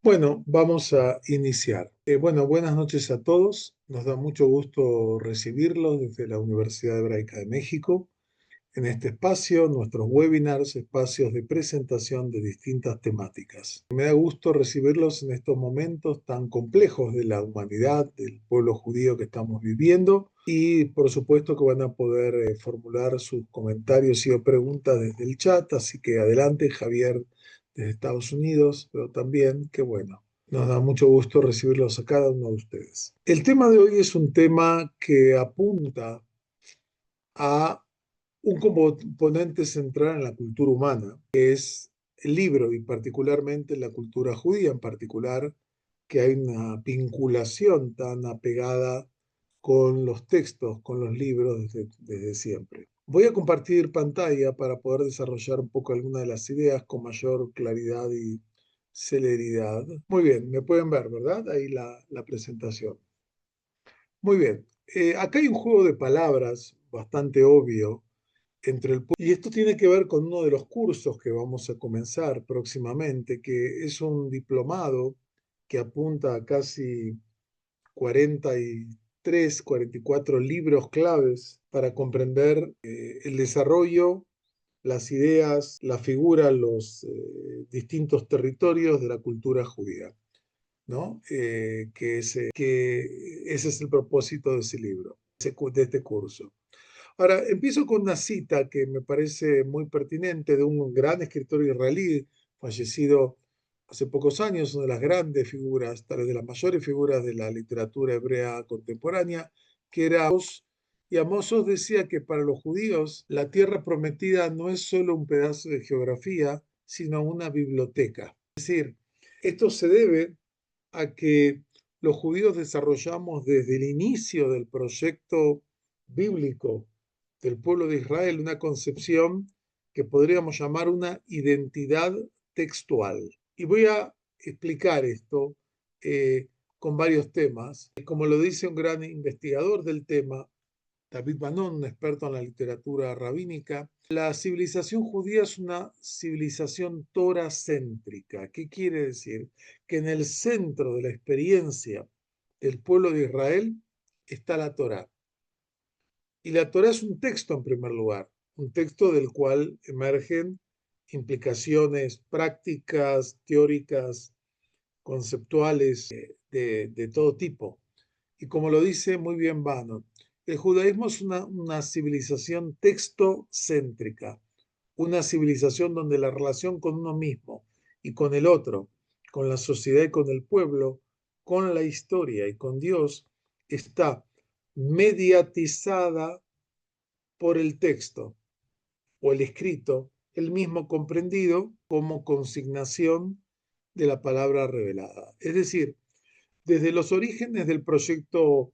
Bueno, vamos a iniciar. Bueno, buenas noches a todos. Nos da mucho gusto recibirlos desde la Universidad Hebraica de México en este espacio, nuestros webinars, espacios de presentación de distintas temáticas. Me da gusto recibirlos en estos momentos tan complejos de la humanidad, del pueblo judío que estamos viviendo, y por supuesto que van a poder formular sus comentarios y o preguntas desde el chat, así que adelante, Javier, desde Estados Unidos, pero también, qué bueno. Nos da mucho gusto recibirlos a cada uno de ustedes. El tema de hoy es un tema que apunta a un componente central en la cultura humana, que es el libro y particularmente la cultura judía en particular, que hay una vinculación tan apegada con los textos, con los libros desde siempre. Voy a compartir pantalla para poder desarrollar un poco algunas de las ideas con mayor claridad y celeridad. Muy bien, me pueden ver, ¿verdad? Ahí la presentación. Muy bien. Acá hay un juego de palabras bastante obvio y esto tiene que ver con uno de los cursos que vamos a comenzar próximamente, que es un diplomado que apunta a casi 43, 44 libros claves para comprender el desarrollo, las ideas, la figura, los distintos territorios de la cultura judía, ¿no? Que ese es el propósito de ese libro, de este curso. Ahora, empiezo con una cita que me parece muy pertinente de un gran escritor israelí fallecido hace pocos años, una de las grandes figuras, tal vez de las mayores figuras de la literatura hebrea contemporánea, que era Amos. Y Amos decía que para los judíos la tierra prometida no es solo un pedazo de geografía, sino una biblioteca. Es decir, esto se debe a que los judíos desarrollamos desde el inicio del proyecto bíblico del pueblo de Israel una concepción que podríamos llamar una identidad textual. Y voy a explicar esto con varios temas. Como lo dice un gran investigador del tema, David Manon, un experto en la literatura rabínica, la civilización judía es una civilización toracéntrica. ¿Qué quiere decir? Que en el centro de la experiencia del pueblo de Israel está la Torá. Y la Torá es un texto en primer lugar, un texto del cual emergen implicaciones prácticas, teóricas, conceptuales de todo tipo. Y como lo dice muy bien Bannon, el judaísmo es una civilización textocéntrica, una civilización donde la relación con uno mismo y con el otro, con la sociedad y con el pueblo, con la historia y con Dios, está mediatizada por el texto o el escrito, el mismo comprendido como consignación de la palabra revelada. Es decir, desde los orígenes del proyecto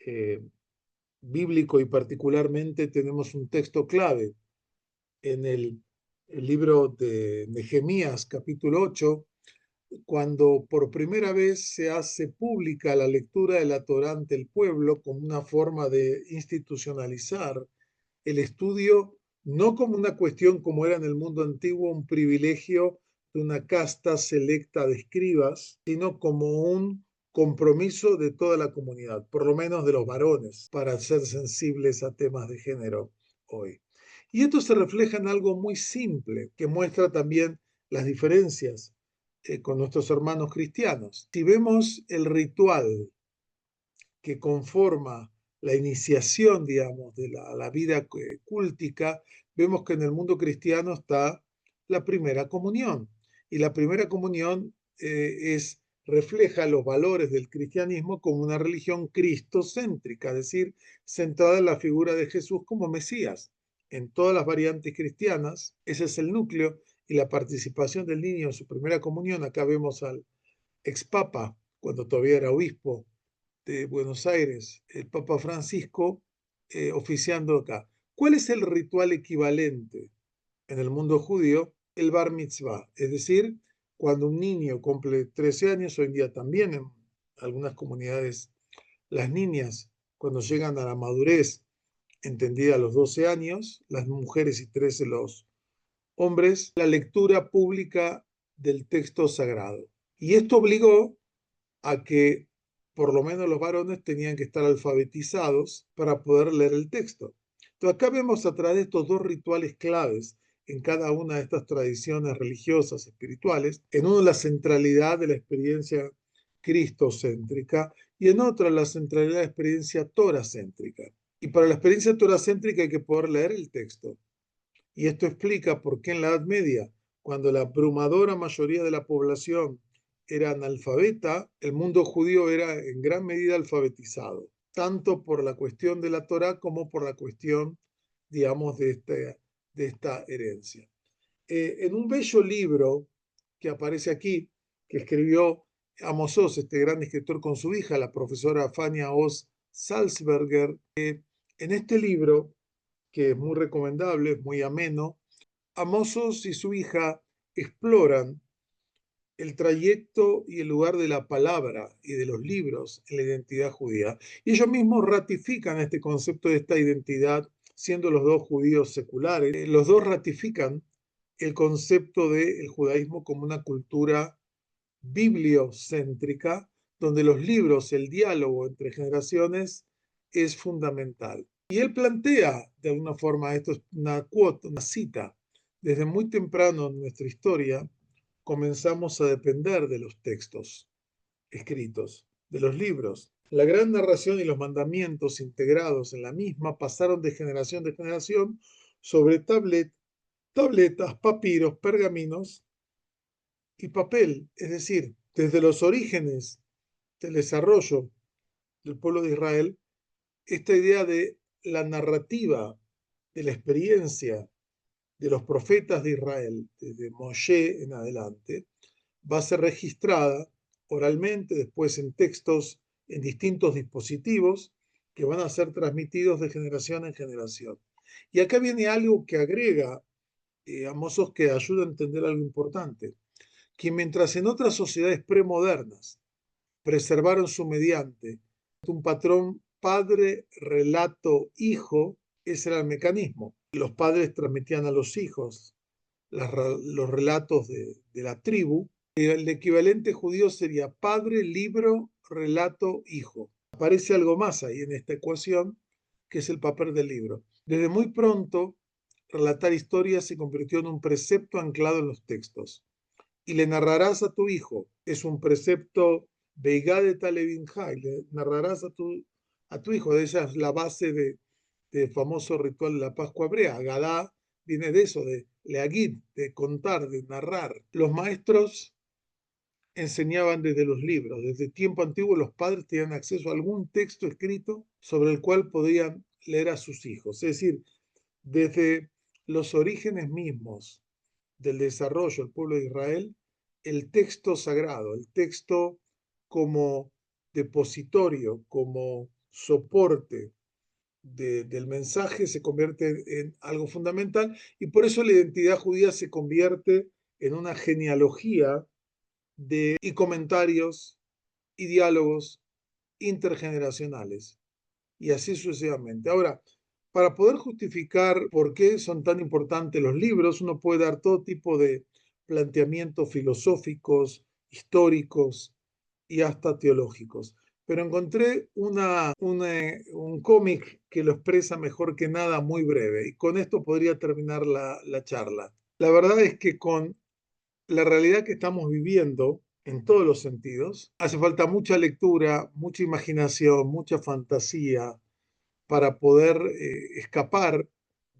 eh, bíblico y particularmente tenemos un texto clave en el libro de Nehemías, capítulo 8, cuando por primera vez se hace pública la lectura de la Torá ante el pueblo como una forma de institucionalizar el estudio, no como una cuestión como era en el mundo antiguo, un privilegio de una casta selecta de escribas, sino como un compromiso de toda la comunidad, por lo menos de los varones, para ser sensibles a temas de género hoy. Y esto se refleja en algo muy simple, que muestra también las diferencias con nuestros hermanos cristianos. Si vemos el ritual que conforma la iniciación, digamos, de la vida cúltica, vemos que en el mundo cristiano está la primera comunión. Y la primera comunión refleja los valores del cristianismo como una religión cristocéntrica, es decir, centrada en la figura de Jesús como Mesías. En todas las variantes cristianas, ese es el núcleo y la participación del niño en su primera comunión. Acá vemos al expapa, cuando todavía era obispo, de Buenos Aires, el Papa Francisco, oficiando acá. ¿Cuál es el ritual equivalente en el mundo judío? El bar mitzvah, es decir, cuando un niño cumple 13 años, hoy en día también en algunas comunidades, las niñas, cuando llegan a la madurez, entendida a los 12 años, las mujeres y 13 los hombres, la lectura pública del texto sagrado. Y esto obligó a que por lo menos los varones tenían que estar alfabetizados para poder leer el texto. Entonces acá vemos a través de estos dos rituales claves en cada una de estas tradiciones religiosas, espirituales, en uno la centralidad de la experiencia cristocéntrica y en otra la centralidad de la experiencia toracéntrica. Y para la experiencia toracéntrica hay que poder leer el texto. Y esto explica por qué en la Edad Media, cuando la abrumadora mayoría de la población era analfabeta, el mundo judío era en gran medida alfabetizado, tanto por la cuestión de la Torá como por la cuestión, digamos, de esta herencia. En un bello libro que aparece aquí, que escribió Amos Oz, este gran escritor, con su hija, la profesora Fania Oz Salzberger, en este libro, que es muy recomendable, es muy ameno, Amos Oz y su hija exploran el trayecto y el lugar de la palabra y de los libros en la identidad judía. Y ellos mismos ratifican este concepto de esta identidad, siendo los dos judíos seculares. Los dos ratifican el concepto del judaísmo como una cultura bibliocéntrica, donde los libros, el diálogo entre generaciones es fundamental. Y él plantea, de alguna forma, esto es una cuota, una cita, desde muy temprano en nuestra historia, comenzamos a depender de los textos escritos, de los libros. La gran narración y los mandamientos integrados en la misma pasaron de generación en generación sobre tabletas, papiros, pergaminos y papel, es decir, desde los orígenes del desarrollo del pueblo de Israel, esta idea de la narrativa, de la experiencia de los profetas de Israel, desde Moshe en adelante, va a ser registrada oralmente, después en textos, en distintos dispositivos que van a ser transmitidos de generación en generación. Y acá viene algo que agrega a Mozos que ayuda a entender algo importante, que mientras en otras sociedades premodernas preservaron su mediante un patrón padre, relato, hijo, ese era el mecanismo. Los padres transmitían a los hijos los relatos de la tribu. El equivalente judío sería padre, libro, relato, hijo. Aparece algo más ahí en esta ecuación, que es el papel del libro. Desde muy pronto, relatar historias se convirtió en un precepto anclado en los textos. Y le narrarás a tu hijo, es un precepto Beigá de Talebinja, y le narrarás a tu hijo, esa es la base del famoso ritual de la Pascua hebrea. Gadá viene de eso, de leagid, de contar, de narrar. Los maestros enseñaban desde los libros. Desde tiempo antiguo los padres tenían acceso a algún texto escrito sobre el cual podían leer a sus hijos. Es decir, desde los orígenes mismos del desarrollo del pueblo de Israel, el texto sagrado, el texto como depositorio, como soporte del mensaje se convierte en algo fundamental y por eso la identidad judía se convierte en una genealogía y comentarios y diálogos intergeneracionales y así sucesivamente. Ahora, para poder justificar por qué son tan importantes los libros, uno puede dar todo tipo de planteamientos filosóficos, históricos y hasta teológicos. Pero encontré un cómic que lo expresa mejor que nada, muy breve, y con esto podría terminar la charla. La verdad es que con la realidad que estamos viviendo, en todos los sentidos, hace falta mucha lectura, mucha imaginación, mucha fantasía, para poder escapar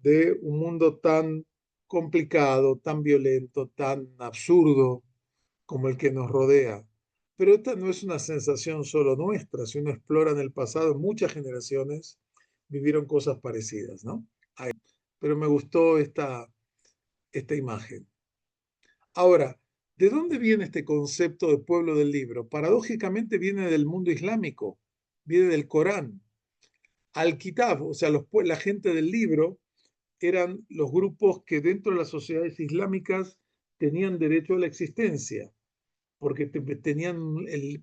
de un mundo tan complicado, tan violento, tan absurdo como el que nos rodea. Pero esta no es una sensación solo nuestra. Si uno explora en el pasado, muchas generaciones vivieron cosas parecidas, ¿no? Pero me gustó esta imagen. Ahora, ¿de dónde viene este concepto de pueblo del libro? Paradójicamente viene del mundo islámico, viene del Corán. Al-Kitab, o sea, la gente del libro, eran los grupos que dentro de las sociedades islámicas tenían derecho a la existencia, porque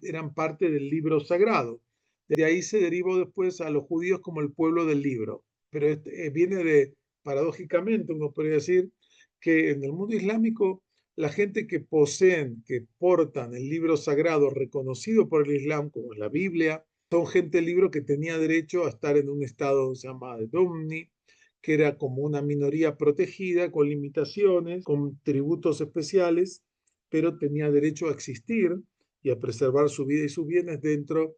eran parte del libro sagrado. De ahí se derivó después a los judíos como el pueblo del libro. Pero viene paradójicamente, uno podría decir, que en el mundo islámico la gente que poseen, que portan el libro sagrado reconocido por el Islam, como es la Biblia, son gente del libro que tenía derecho a estar en un estado llamado de Domni, que era como una minoría protegida, con limitaciones, con tributos especiales, pero tenía derecho a existir y a preservar su vida y sus bienes dentro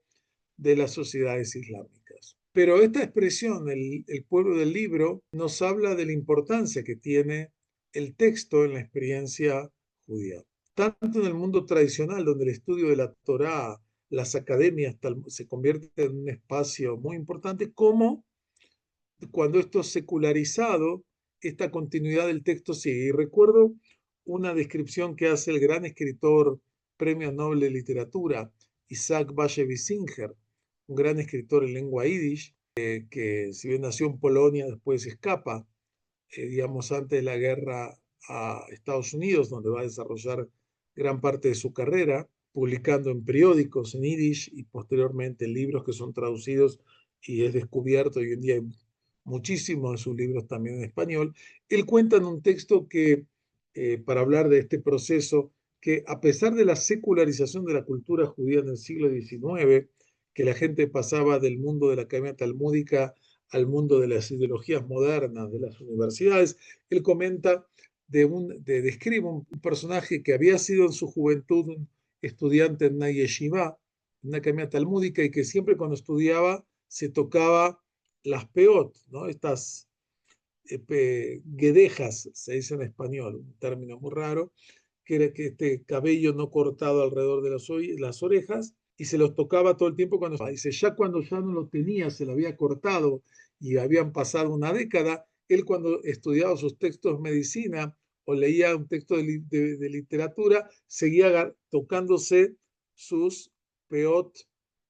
de las sociedades islámicas. Pero esta expresión, el pueblo del libro, nos habla de la importancia que tiene el texto en la experiencia judía. Tanto en el mundo tradicional, donde el estudio de la Torá, las academias se convierten en un espacio muy importante, como cuando esto es secularizado, esta continuidad del texto sigue. Y recuerdo una descripción que hace el gran escritor, Premio Nobel de Literatura, Isaac Bashevis Singer, un gran escritor en lengua yiddish, que si bien nació en Polonia, después escapa, digamos, antes de la guerra a Estados Unidos, donde va a desarrollar gran parte de su carrera, publicando en periódicos en yiddish y posteriormente en libros que son traducidos y es descubierto hoy en día muchísimos de sus libros también en español. Él cuenta en un texto que, para hablar de este proceso, que a pesar de la secularización de la cultura judía en el siglo XIX, que la gente pasaba del mundo de la academia talmúdica al mundo de las ideologías modernas de las universidades, él comenta describe un personaje que había sido en su juventud un estudiante en una yeshiva, en una academia talmúdica, y que siempre cuando estudiaba se tocaba las peot, ¿no? Estas guedejas, se dice en español, un término muy raro, que era que este cabello no cortado alrededor de las orejas, y se los tocaba todo el tiempo cuando dice, ya cuando ya no lo tenía, se lo había cortado y habían pasado una década, él cuando estudiaba sus textos de medicina o leía un texto de literatura, seguía tocándose sus peot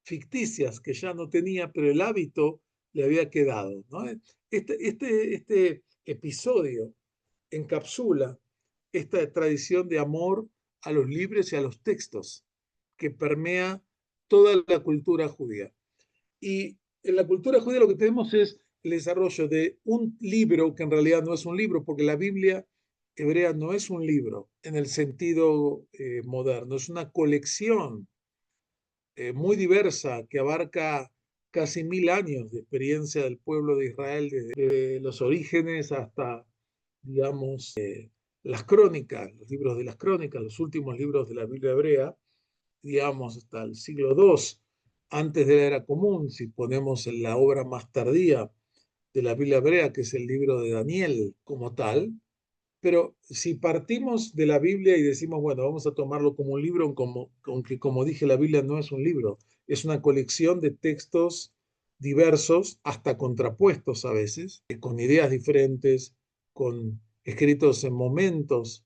ficticias que ya no tenía, pero el hábito le había quedado, ¿no? Este episodio encapsula esta tradición de amor a los libros y a los textos que permea toda la cultura judía. Y en la cultura judía lo que tenemos es el desarrollo de un libro que en realidad no es un libro, porque la Biblia hebrea no es un libro en el sentido moderno, es una colección muy diversa que abarca casi 1000 años de experiencia del pueblo de Israel, desde los orígenes hasta, digamos, las crónicas, los libros de las crónicas, los últimos libros de la Biblia hebrea, digamos, hasta el siglo II, antes de la era común, si ponemos en la obra más tardía de la Biblia hebrea, que es el libro de Daniel como tal. Pero si partimos de la Biblia y decimos, bueno, vamos a tomarlo como un libro, aunque como dije, la Biblia no es un libro, es una colección de textos diversos, hasta contrapuestos a veces, con ideas diferentes, con escritos en momentos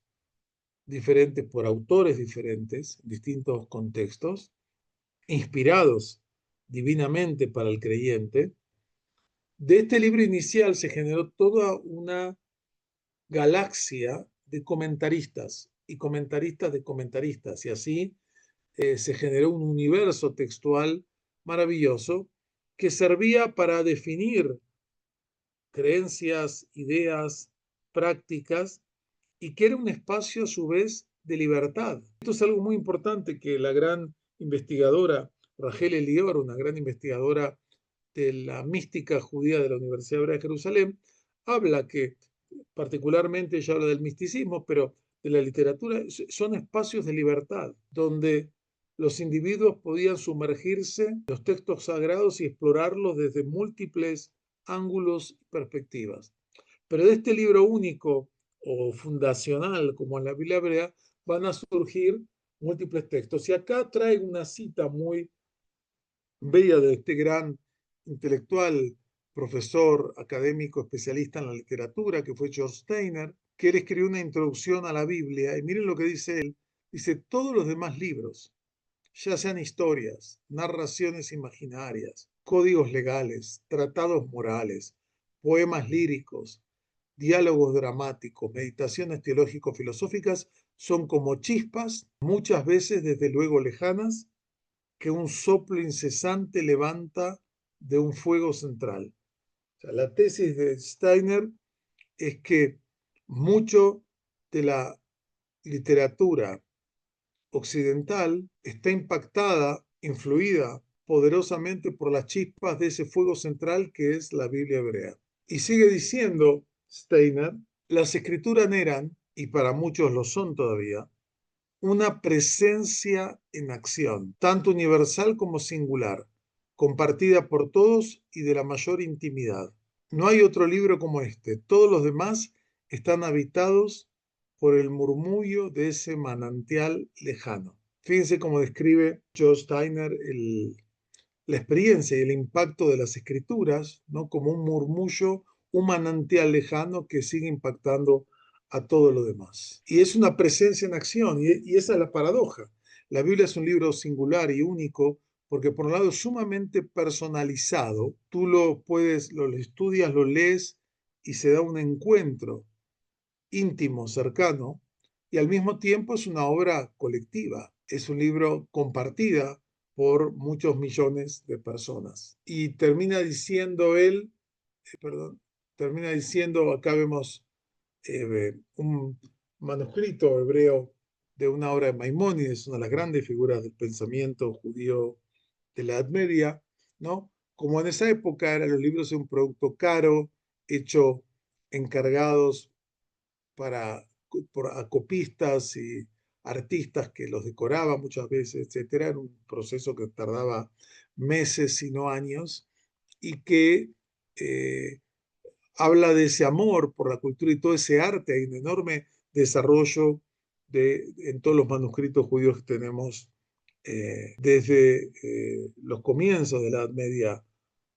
diferentes por autores diferentes, distintos contextos, inspirados divinamente para el creyente. De este libro inicial se generó toda una galaxia de comentaristas y comentaristas de comentaristas, y así se generó un universo textual maravilloso que servía para definir creencias, ideas, prácticas, y que era un espacio a su vez de libertad. Esto es algo muy importante que la gran investigadora Rachel Elior, una gran investigadora de la mística judía de la Universidad Hebrea de Jerusalén, habla que particularmente ella habla del misticismo, pero de la literatura, son espacios de libertad, donde los individuos podían sumergirse en los textos sagrados y explorarlos desde múltiples ángulos y perspectivas. Pero de este libro único o fundacional, como en la Biblia hebrea, van a surgir múltiples textos. Y acá traigo una cita muy bella de este gran intelectual, profesor académico especialista en la literatura, que fue George Steiner, que él escribió una introducción a la Biblia, y miren lo que dice él. Dice, todos los demás libros, ya sean historias, narraciones imaginarias, códigos legales, tratados morales, poemas líricos, diálogos dramáticos, meditaciones teológico-filosóficas, son como chispas, muchas veces desde luego lejanas, que un soplo incesante levanta de un fuego central. O sea, la tesis de Steiner es que mucho de la literatura occidental está impactada, influida poderosamente por las chispas de ese fuego central que es la Biblia hebrea. Y sigue diciendo Steiner, las escrituras eran, y para muchos lo son todavía, una presencia en acción, tanto universal como singular, compartida por todos y de la mayor intimidad. No hay otro libro como este. Todos los demás están habitados por el murmullo de ese manantial lejano. Fíjense cómo describe Joe Steiner la experiencia y el impacto de las escrituras, ¿no? Como un murmullo, un manantial lejano que sigue impactando a todo lo demás. Y es una presencia en acción, y esa es la paradoja. La Biblia es un libro singular y único porque por un lado es sumamente personalizado, tú lo estudias, lo lees y se da un encuentro íntimo, cercano, y al mismo tiempo es una obra colectiva, es un libro compartida por muchos millones de personas. Y termina diciendo él, perdón, termina diciendo, acá vemos un manuscrito hebreo de una obra de Maimónides, una de las grandes figuras del pensamiento judío de la Edad Media, ¿no? Como en esa época eran los libros un producto caro, hecho encargados por acopistas y artistas que los decoraban muchas veces, etcétera. Era un proceso que tardaba meses, si no años, y que eh, habla de ese amor por la cultura y todo ese arte. Hay un enorme desarrollo en todos los manuscritos judíos que tenemos desde los comienzos de la Edad Media,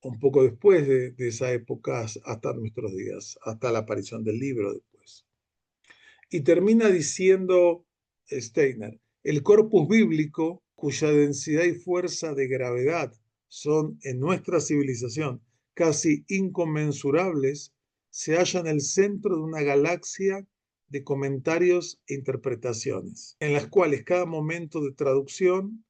un poco después de esa época hasta nuestros días, hasta la aparición del libro después. Y termina diciendo Steiner, el corpus bíblico, cuya densidad y fuerza de gravedad son en nuestra civilización casi inconmensurables, se halla en el centro de una galaxia de comentarios e interpretaciones, en las cuales cada momento de traducción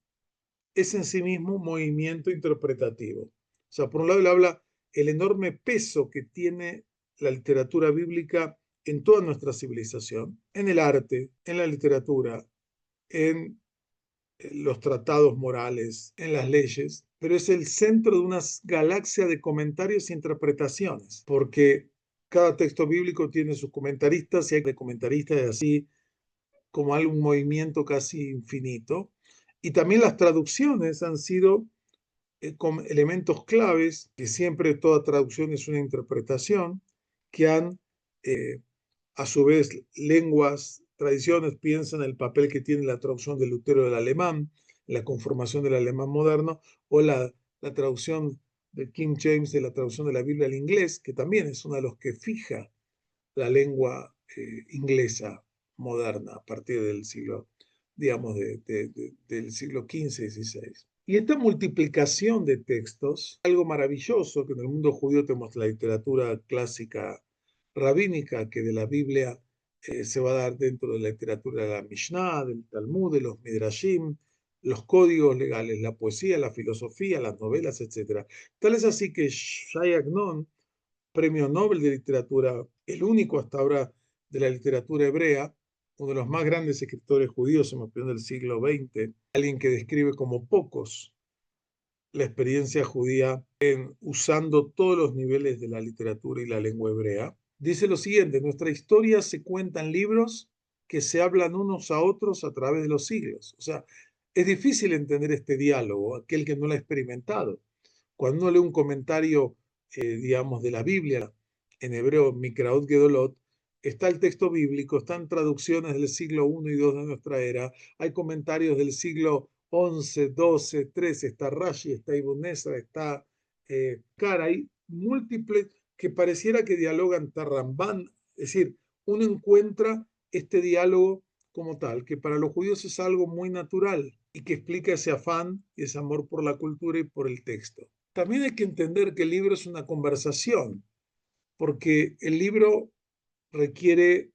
es en sí mismo un movimiento interpretativo. O sea, por un lado él habla el enorme peso que tiene la literatura bíblica en toda nuestra civilización, en el arte, en la literatura, en los tratados morales, en las leyes, pero es el centro de una galaxia de comentarios e interpretaciones, porque cada texto bíblico tiene sus comentaristas y hay comentaristas de así como algún movimiento casi infinito. Y también las traducciones han sido con elementos claves, que siempre toda traducción es una interpretación, que han, eh, a su vez, lenguas, tradiciones, piensan en el papel que tiene la traducción de Lutero del alemán, la conformación del alemán moderno, o la traducción de King James de la traducción de la Biblia al inglés, que también es uno de los que fija la lengua inglesa moderna a partir del siglo, digamos, del siglo XV-XVI. Y esta multiplicación de textos, algo maravilloso que en el mundo judío tenemos la literatura clásica rabínica, que de la Biblia se va a dar dentro de la literatura de la Mishnah, del Talmud, de los Midrashim, los códigos legales, la poesía, la filosofía, las novelas, etc. Tal es así que Shai Agnon, premio Nobel de Literatura, el único hasta ahora de la literatura hebrea, uno de los más grandes escritores judíos, en mi opinión, del siglo XX, alguien que describe como pocos la experiencia judía usando todos los niveles de la literatura y la lengua hebrea, dice lo siguiente: nuestra historia se cuenta en libros que se hablan unos a otros a través de los siglos. O sea, es difícil entender este diálogo, aquel que no lo ha experimentado. Cuando uno lee un comentario, digamos, de la Biblia, en hebreo, Mikraot Gedolot, está el texto bíblico, están traducciones del siglo I y II de nuestra era, hay comentarios del siglo XI, XII, XIII, está Rashi, está Ibn Ezra, está hay múltiples que pareciera que dialogan Tarrambán, es decir, uno encuentra este diálogo como tal, que para los judíos es algo muy natural y que explica ese afán y ese amor por la cultura y por el texto. También hay que entender que el libro es una conversación, porque el libro requiere,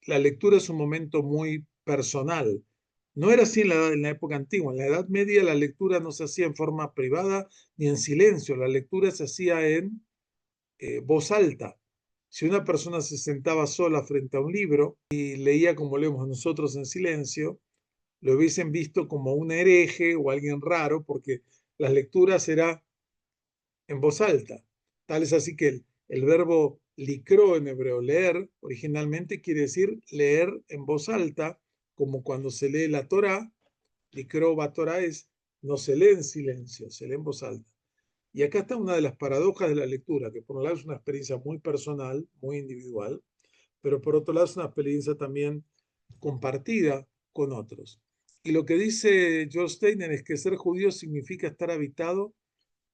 la lectura es un momento muy personal. No era así en la época antigua. En la Edad Media la lectura no se hacía en forma privada ni en silencio. La lectura se hacía en voz alta. Si una persona se sentaba sola frente a un libro y leía como leemos nosotros en silencio, lo hubiesen visto como un hereje o alguien raro, porque las lecturas eran en voz alta. Tal es así que el verbo licró en hebreo, leer, originalmente quiere decir leer en voz alta, como cuando se lee la Torá. Licró va Torá es, no se lee en silencio, se lee en voz alta. Y acá está una de las paradojas de la lectura, que por un lado es una experiencia muy personal, muy individual, pero por otro lado es una experiencia también compartida con otros. Y lo que dice George Steiner es que ser judío significa estar habitado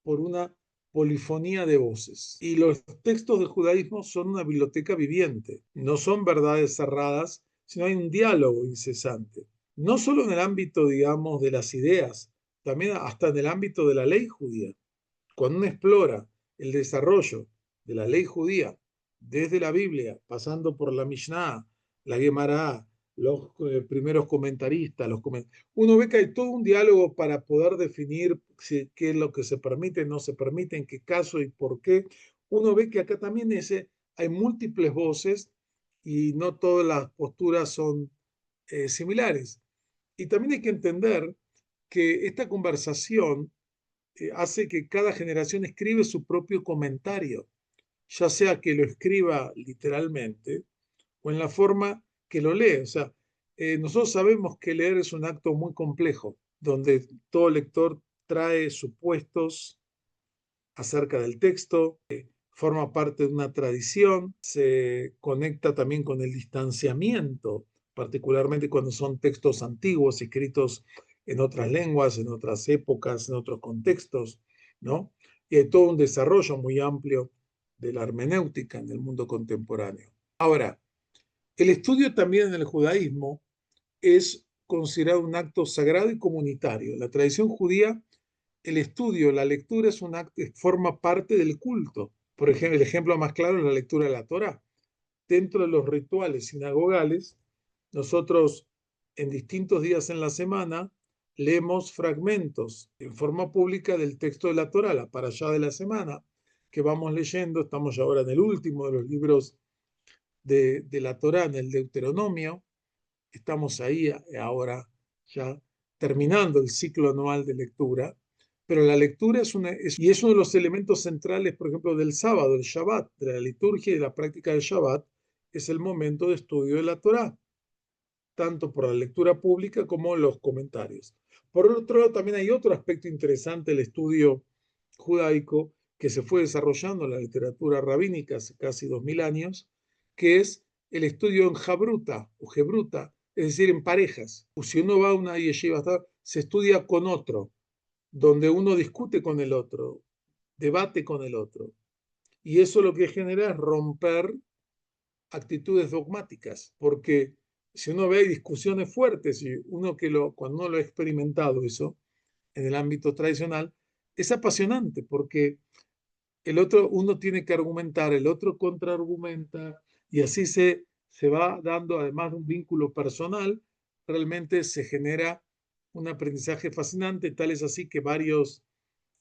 por una polifonía de voces. Y los textos del judaísmo son una biblioteca viviente, no son verdades cerradas, sino hay un diálogo incesante. No solo en el ámbito, digamos, de las ideas, también hasta en el ámbito de la ley judía. Cuando uno explora el desarrollo de la ley judía desde la Biblia, pasando por la Mishnah, la Gemara, los primeros comentaristas, uno ve que hay todo un diálogo para poder definir qué es lo que se permite, no se permite, en qué caso y por qué. Uno ve que acá también hay múltiples voces y no todas las posturas son similares. Y también hay que entender que esta conversación hace que cada generación escribe su propio comentario, ya sea que lo escriba literalmente o en la forma que lo lee. O sea, nosotros sabemos que leer es un acto muy complejo, donde todo lector trae supuestos acerca del texto, forma parte de una tradición, se conecta también con el distanciamiento, particularmente cuando son textos antiguos, escritos en otras lenguas, en otras épocas, en otros contextos, ¿no? Y hay todo un desarrollo muy amplio de la hermenéutica en el mundo contemporáneo. Ahora, el estudio también en el judaísmo es considerado un acto sagrado y comunitario. En la tradición judía, el estudio, la lectura es un acto, forma parte del culto. Por ejemplo, el ejemplo más claro es la lectura de la Torá. Dentro de los rituales sinagogales, nosotros en distintos días en la semana leemos fragmentos en forma pública del texto de la Torá, la parashá de la semana, que vamos leyendo. Estamos ahora en el último de los libros de la Torá, en el Deuteronomio. Estamos ahí ahora ya terminando el ciclo anual de lectura, pero la lectura y es uno de los elementos centrales, por ejemplo, del sábado, el Shabbat, de la liturgia y de la práctica del Shabbat, es el momento de estudio de la Torá, tanto por la lectura pública como los comentarios. Por otro lado, también hay otro aspecto interesante del estudio judaico que se fue desarrollando en la literatura rabínica hace casi 2000 años, que es el estudio en jabruta o hebruta, es decir, en parejas. Si uno va a una yeshiva, se estudia con otro, donde uno discute con el otro, debate con el otro. Y eso lo que genera es romper actitudes dogmáticas, porque si uno ve hay discusiones fuertes, y cuando uno lo ha experimentado eso en el ámbito tradicional, es apasionante, porque uno tiene que argumentar, el otro contraargumenta, y así se va dando, además de un vínculo personal, realmente se genera un aprendizaje fascinante, tal es así que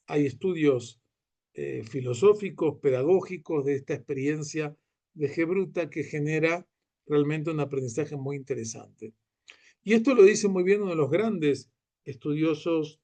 hay estudios filosóficos, pedagógicos de esta experiencia de Gebruta que genera realmente un aprendizaje muy interesante. Y esto lo dice muy bien uno de los grandes estudiosos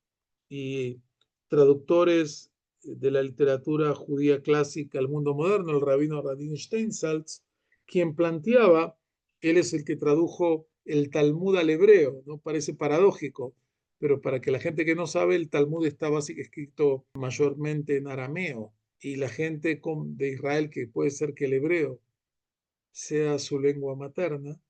y traductores de la literatura judía clásica al mundo moderno, el rabino Radin Steinsaltz, quien planteaba, él es el que tradujo el Talmud al hebreo, ¿no? Parece paradójico, pero para que la gente que no sabe, el Talmud está básicamente escrito mayormente en arameo, y la gente de Israel, que puede ser que el hebreo sea su lengua materna,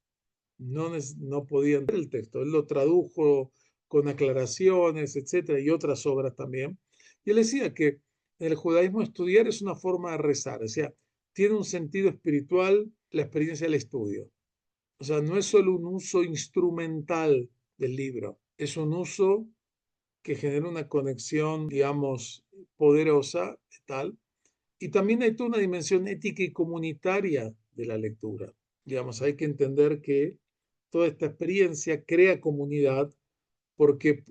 no podían leer el texto. Él lo tradujo con aclaraciones, etcétera, y otras obras también. Y él decía que en el judaísmo estudiar es una forma de rezar, o sea, tiene un sentido espiritual la experiencia del estudio. O sea, no es solo un uso instrumental del libro, es un uso que genera una conexión, digamos, poderosa, tal. Y también hay toda una dimensión ética y comunitaria de la lectura. Digamos, hay que entender que toda esta experiencia crea comunidad, porque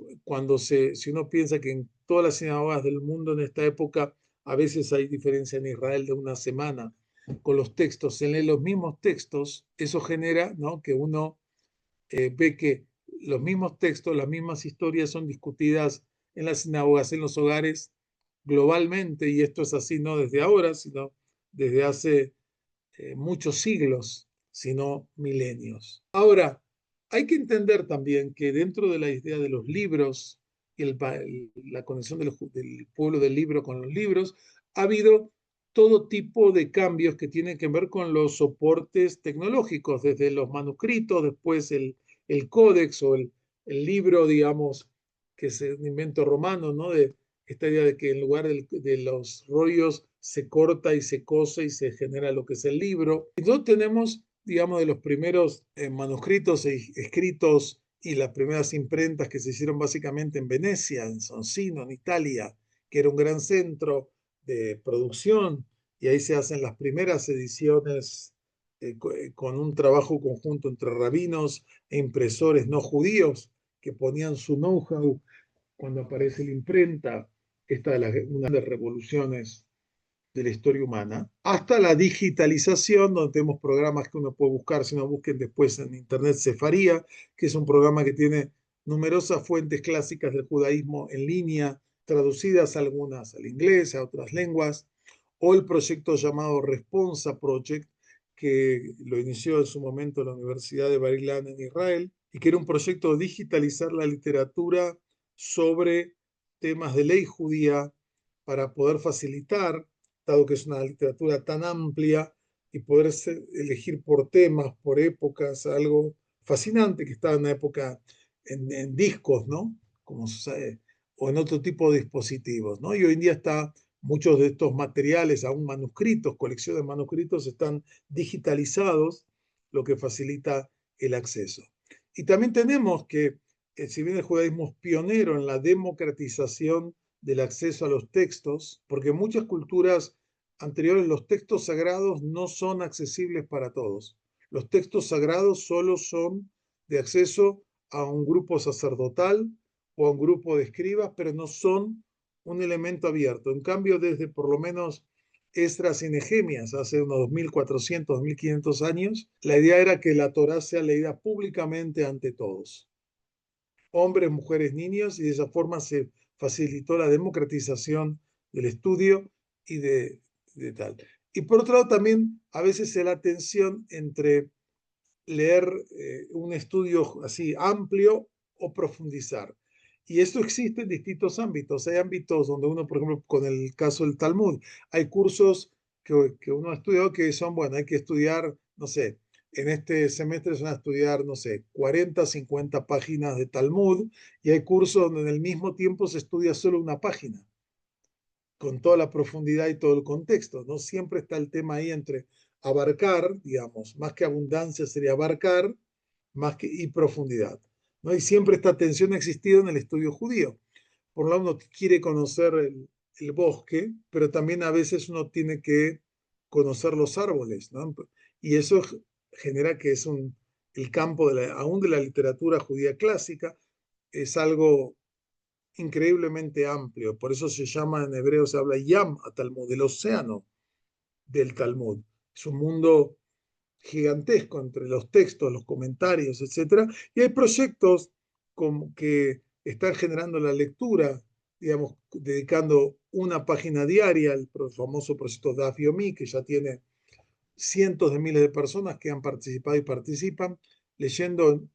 si uno piensa que en todas las sinagogas del mundo en esta época, a veces hay diferencia en Israel de una semana con los textos, se leen los mismos textos, eso genera, ¿no?, que uno ve que los mismos textos, las mismas historias son discutidas en las sinagogas, en los hogares, globalmente, y esto es así no desde ahora, sino desde hace muchos siglos, sino milenios. Ahora, hay que entender también que dentro de la idea de los libros y la conexión del pueblo del libro con los libros, ha habido todo tipo de cambios que tienen que ver con los soportes tecnológicos, desde los manuscritos, después el códex o el libro, digamos, que es un invento romano, ¿no? De esta idea de que en lugar de los rollos se corta y se cose y se genera lo que es el libro. Entonces tenemos, digamos, de los primeros manuscritos escritos y las primeras imprentas que se hicieron básicamente en Venecia, en Soncino, en Italia, que era un gran centro de producción, y ahí se hacen las primeras ediciones con un trabajo conjunto entre rabinos e impresores no judíos que ponían su know-how cuando aparece la imprenta, esta de una de las revoluciones de la historia humana, hasta la digitalización, donde tenemos programas que uno puede buscar, si no busquen después en internet Sefaría, que es un programa que tiene numerosas fuentes clásicas del judaísmo en línea, traducidas algunas al inglés, a otras lenguas, o el proyecto llamado Responsa Project, que lo inició en su momento la Universidad de Bar Ilan en Israel, y que era un proyecto de digitalizar la literatura sobre temas de ley judía para poder facilitar, dado que es una literatura tan amplia, y poder elegir por temas, por épocas, algo fascinante que estaba en una época en discos, ¿no? Como o en otro tipo de dispositivos, ¿no? Y hoy en día muchos de estos materiales, aún manuscritos, colecciones de manuscritos, están digitalizados, lo que facilita el acceso. Y también tenemos que, si bien el judaísmo es pionero en la democratización del acceso a los textos, porque en muchas culturas anteriores los textos sagrados no son accesibles para todos. Los textos sagrados solo son de acceso a un grupo sacerdotal o a un grupo de escribas, pero no son un elemento abierto. En cambio, desde por lo menos Esdras y Nehemías, hace unos 2400, 2500 años, la idea era que la Torá sea leída públicamente ante todos, hombres, mujeres, niños, y de esa forma se facilitó la democratización del estudio y de tal. Y por otro lado, también a veces se la tensión entre leer un estudio así amplio o profundizar. Y esto existe en distintos ámbitos. Hay ámbitos donde uno, por ejemplo, con el caso del Talmud, hay cursos que uno ha estudiado que son, bueno, hay que estudiar, no sé, en este semestre se van a estudiar, no sé, 40, 50 páginas de Talmud, y hay cursos donde en el mismo tiempo se estudia solo una página, con toda la profundidad y todo el contexto, ¿no? Siempre está el tema ahí entre abarcar, digamos, más que abundancia sería abarcar, y profundidad, ¿no? Y siempre esta tensión ha existido en el estudio judío. Por un lado uno quiere conocer el bosque, pero también a veces uno tiene que conocer los árboles, ¿no? Y eso genera que el campo aún de la literatura judía clásica es algo increíblemente amplio. Por eso se llama, en hebreo se habla Yam a Talmud, el océano del Talmud. Es un mundo gigantesco entre los textos, los comentarios, etcétera. Y hay proyectos como que están generando la lectura, digamos, dedicando una página diaria, el famoso proyecto Daf Yomi, que ya tiene cientos de miles de personas que han participado y participan, leyendo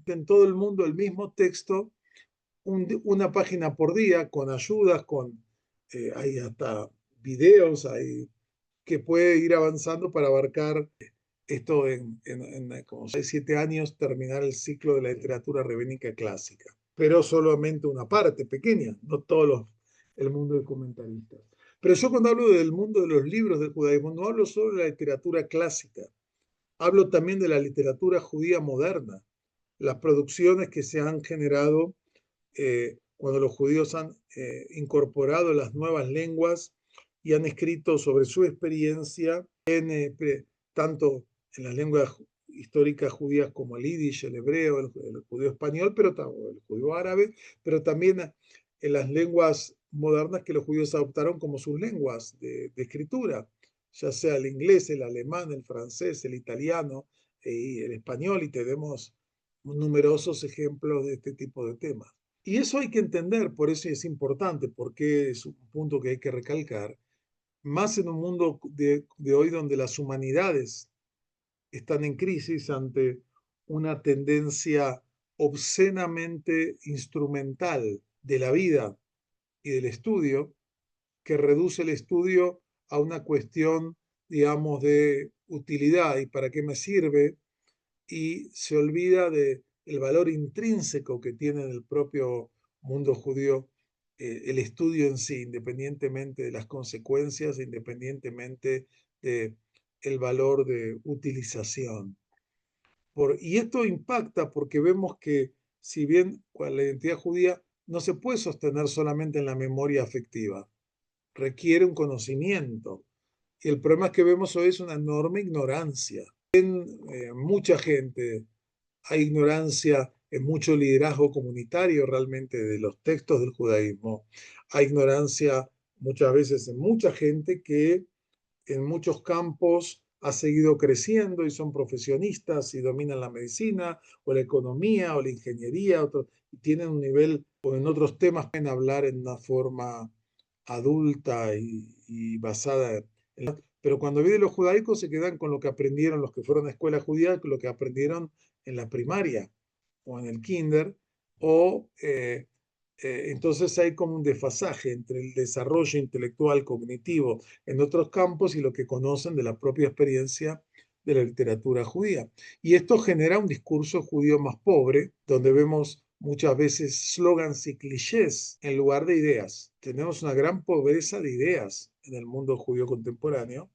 en todo el mundo el mismo texto, una página por día, con ayudas, hay hasta videos, que puede ir avanzando para abarcar esto en como 6, 7 años, terminar el ciclo de la literatura rabínica clásica. Pero solamente una parte pequeña, no el mundo de comentaristas. Pero yo cuando hablo del mundo de los libros del judaísmo, no hablo solo de la literatura clásica, hablo también de la literatura judía moderna, las producciones que se han generado cuando los judíos han incorporado las nuevas lenguas y han escrito sobre su experiencia tanto en las lenguas históricas judías como el yiddish, el hebreo, el judío español, pero el judío árabe, pero también en las lenguas modernas que los judíos adoptaron como sus lenguas de escritura, ya sea el inglés, el alemán, el francés, el italiano y el español, y tenemos numerosos ejemplos de este tipo de temas. Y eso hay que entender, por eso es importante, porque es un punto que hay que recalcar, más en un mundo de hoy donde las humanidades están en crisis ante una tendencia obscenamente instrumental de la vida y del estudio, que reduce el estudio a una cuestión, digamos, de utilidad y para qué me sirve, y se olvida del valor intrínseco que tiene en el propio mundo judío el estudio en sí, independientemente de las consecuencias, independientemente del valor de utilización. Y esto impacta porque vemos que si bien la identidad judía no se puede sostener solamente en la memoria afectiva, requiere un conocimiento. Y el problema es que vemos hoy es una enorme ignorancia. Mucha gente, hay ignorancia en mucho liderazgo comunitario realmente de los textos del judaísmo. Hay ignorancia muchas veces en mucha gente que en muchos campos ha seguido creciendo y son profesionistas y dominan la medicina o la economía o la ingeniería, y tienen un nivel, o en otros temas pueden hablar en una forma adulta y basada pero cuando vienen los judaicos se quedan con lo que aprendieron los que fueron a escuela judía, con lo que aprendieron en la primaria o en el kinder, o entonces hay como un desfasaje entre el desarrollo intelectual cognitivo en otros campos y lo que conocen de la propia experiencia de la literatura judía. Y esto genera un discurso judío más pobre, donde vemos muchas veces slogans y clichés en lugar de ideas. Tenemos una gran pobreza de ideas en el mundo judío contemporáneo,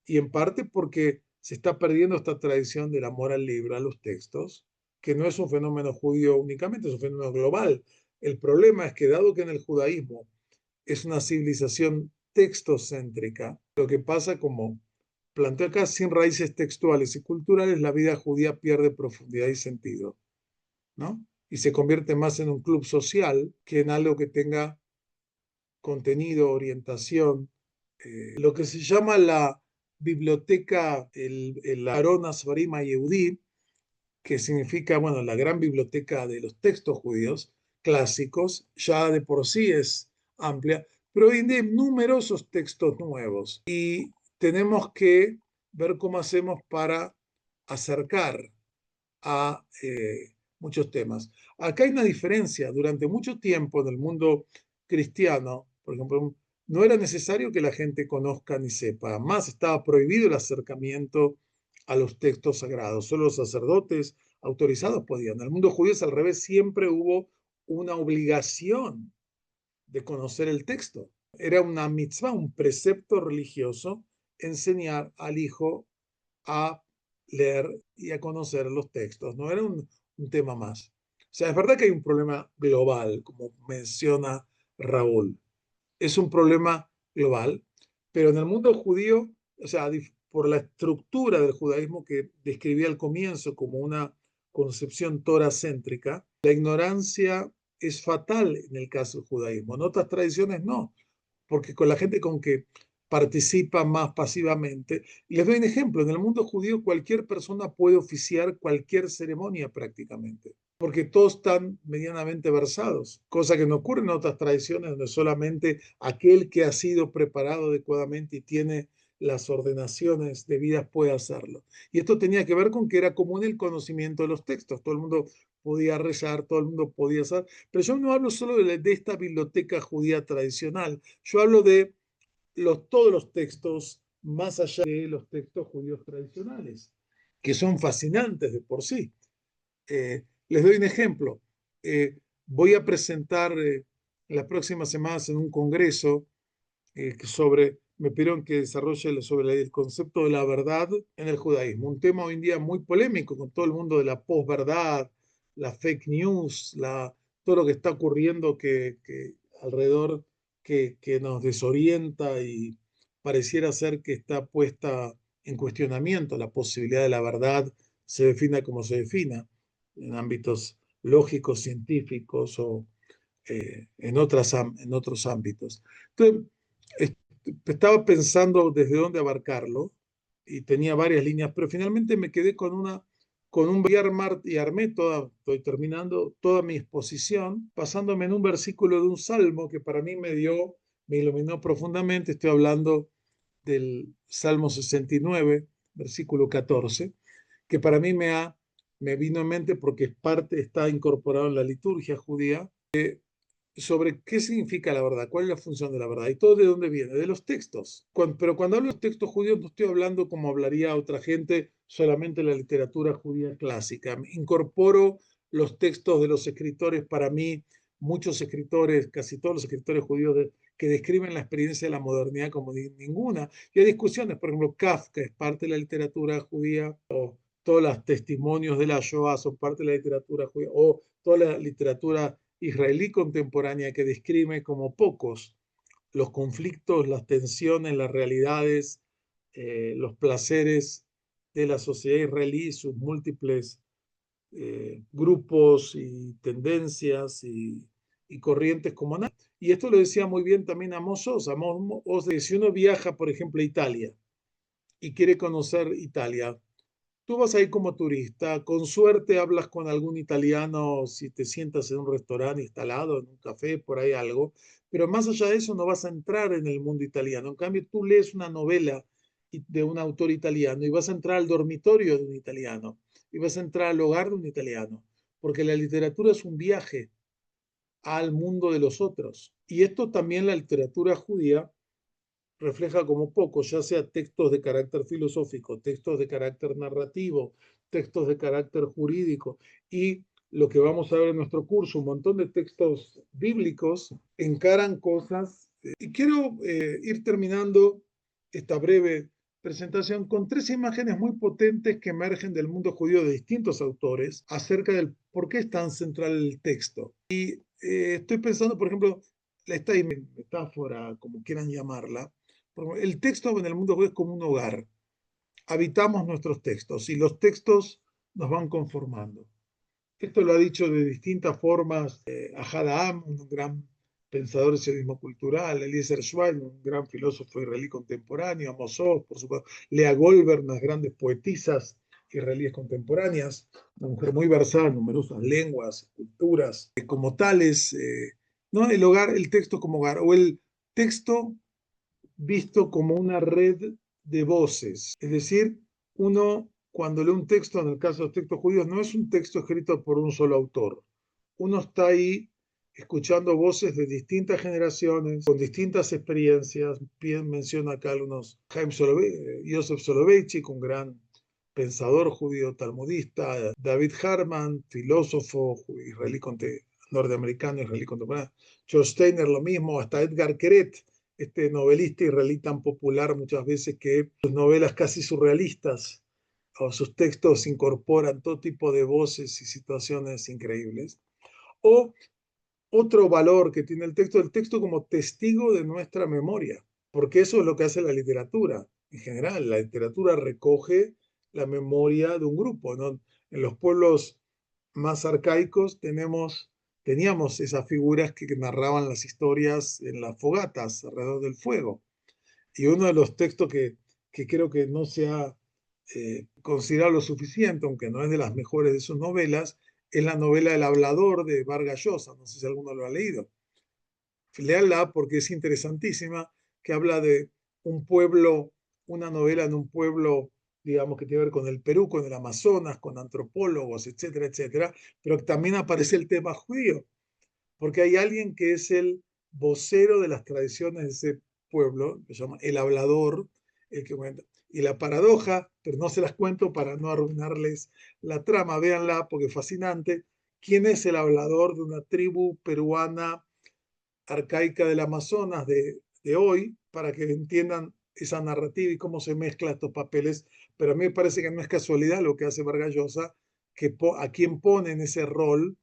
y en parte porque se está perdiendo esta tradición del amor al libro, a los textos, que no es un fenómeno judío únicamente, es un fenómeno global. El problema es que dado que en el judaísmo es una civilización textocéntrica, lo que pasa, como planteo acá, sin raíces textuales y culturales, la vida judía pierde profundidad y sentido, ¿no? Y se convierte más en un club social que en algo que tenga contenido, orientación, lo que se llama la biblioteca, el Aron Asvarim Yehudi, que significa, bueno, la gran biblioteca de los textos judíos clásicos, ya de por sí es amplia, pero hoy en día hay numerosos textos nuevos y tenemos que ver cómo hacemos para acercar a muchos temas. Acá hay una diferencia. Durante mucho tiempo en el mundo cristiano, por ejemplo, no era necesario que la gente conozca ni sepa. Más estaba prohibido el acercamiento a los textos sagrados. Solo los sacerdotes autorizados podían. En el mundo judío es al revés. Siempre hubo una obligación de conocer el texto. Era una mitzvah, un precepto religioso, enseñar al hijo a leer y a conocer los textos. No era un tema más. O sea, es verdad que hay un problema global, como menciona Raúl. Es un problema global, pero en el mundo judío, o sea, por la estructura del judaísmo que describí al comienzo como una concepción toracéntrica, la ignorancia es fatal en el caso del judaísmo. En otras tradiciones no, porque con la gente con que participa más pasivamente. Y les doy un ejemplo, en el mundo judío cualquier persona puede oficiar cualquier ceremonia prácticamente, porque todos están medianamente versados, cosa que no ocurre en otras tradiciones donde solamente aquel que ha sido preparado adecuadamente y tiene las ordenaciones debidas puede hacerlo. Y esto tenía que ver con que era común el conocimiento de los textos, todo el mundo podía rezar, todo el mundo podía hacer, pero yo no hablo solo de esta biblioteca judía tradicional, yo hablo de todos los textos más allá de los textos judíos tradicionales, que son fascinantes de por sí. Les doy un ejemplo. Voy a presentar las próximas semanas en un congreso me pidieron que desarrolle sobre el concepto de la verdad en el judaísmo, un tema hoy en día muy polémico con todo el mundo de la posverdad, la fake news, todo lo que está ocurriendo que alrededor que nos desorienta y pareciera ser que está puesta en cuestionamiento la posibilidad de la verdad se defina como se defina en ámbitos lógicos, científicos o en otros ámbitos. Entonces, estaba pensando desde dónde abarcarlo y tenía varias líneas, pero finalmente me quedé con un y armé toda, estoy terminando toda mi exposición, basándome en un versículo de un salmo que para mí me iluminó profundamente. Estoy hablando del Salmo 69, versículo 14, que para mí me vino en mente porque es parte, está incorporado en la liturgia judía, sobre qué significa la verdad, cuál es la función de la verdad y todo de dónde viene, de los textos. Pero cuando hablo de los textos judíos no estoy hablando como hablaría otra gente solamente la literatura judía clásica. Incorporo los textos de los escritores, para mí, muchos escritores, casi todos los escritores judíos que describen la experiencia de la modernidad como ninguna. Y hay discusiones, por ejemplo, Kafka es parte de la literatura judía, o todos los testimonios de la Shoah son parte de la literatura judía, o toda la literatura israelí contemporánea que describe como pocos los conflictos, las tensiones, las realidades, los placeres de la sociedad israelí, sus múltiples grupos y tendencias y corrientes como nada. Y esto lo decía muy bien también Amos Oz. Amos Oz, si uno viaja, por ejemplo, a Italia y quiere conocer Italia, tú vas ahí como turista, con suerte hablas con algún italiano si te sientas en un restaurante instalado, en un café, por ahí algo, pero más allá de eso no vas a entrar en el mundo italiano. En cambio, tú lees una novela de un autor italiano y vas a entrar al dormitorio de un italiano y vas a entrar al hogar de un italiano, porque la literatura es un viaje al mundo de los otros. Y esto también la literatura judía refleja como poco, ya sea textos de carácter filosófico, textos de carácter narrativo, textos de carácter jurídico y lo que vamos a ver en nuestro curso, un montón de textos bíblicos encaran cosas. Y quiero ir terminando esta breve presentación con tres imágenes muy potentes que emergen del mundo judío de distintos autores acerca del por qué es tan central el texto. Y estoy pensando, por ejemplo, esta metáfora, como quieran llamarla, el texto en el mundo judío es como un hogar. Habitamos nuestros textos y los textos nos van conformando. Esto lo ha dicho de distintas formas Ahad Ha'am, un gran pensador de sionismo cultural, Eliezer Schwein, un gran filósofo israelí contemporáneo, Amos Oz, por supuesto, Lea Goldberg, unas grandes poetisas israelíes contemporáneas, una mujer muy versada en numerosas lenguas, culturas, como tales, ¿no? El hogar, el texto como hogar, o el texto visto como una red de voces. Es decir, uno cuando lee un texto, en el caso de los textos judíos, no es un texto escrito por un solo autor. Uno está ahí escuchando voces de distintas generaciones, con distintas experiencias. Bien menciona acá algunos, Yosef Soloveitchik, un gran pensador judío talmudista, David Harman, filósofo israelí norteamericano, israelí contemporáneo, George Steiner lo mismo, hasta Edgar Keret, este novelista israelí tan popular muchas veces que sus novelas casi surrealistas o sus textos incorporan todo tipo de voces y situaciones increíbles. O otro valor que tiene el texto como testigo de nuestra memoria, porque eso es lo que hace la literatura. En general, la literatura recoge la memoria de un grupo, ¿no? En los pueblos más arcaicos teníamos esas figuras que narraban las historias en las fogatas alrededor del fuego. Y uno de los textos que creo que no se ha considerado lo suficiente, aunque no es de las mejores de sus novelas, es la novela El hablador de Vargas Llosa. No sé si alguno lo ha leído. Léanla porque es interesantísima, que habla de un pueblo, una novela en un pueblo, digamos, que tiene que ver con el Perú, con el Amazonas, con antropólogos, etcétera, etcétera, pero también aparece el tema judío, porque hay alguien que es el vocero de las tradiciones de ese pueblo, que se llama el hablador, el que cuenta. Y la paradoja, pero no se las cuento para no arruinarles la trama, véanla porque es fascinante. ¿Quién es el hablador de una tribu peruana arcaica del Amazonas de hoy? Para que entiendan esa narrativa y cómo se mezclan estos papeles. Pero a mí me parece que no es casualidad lo que hace Vargas Llosa, que a quien pone en ese rol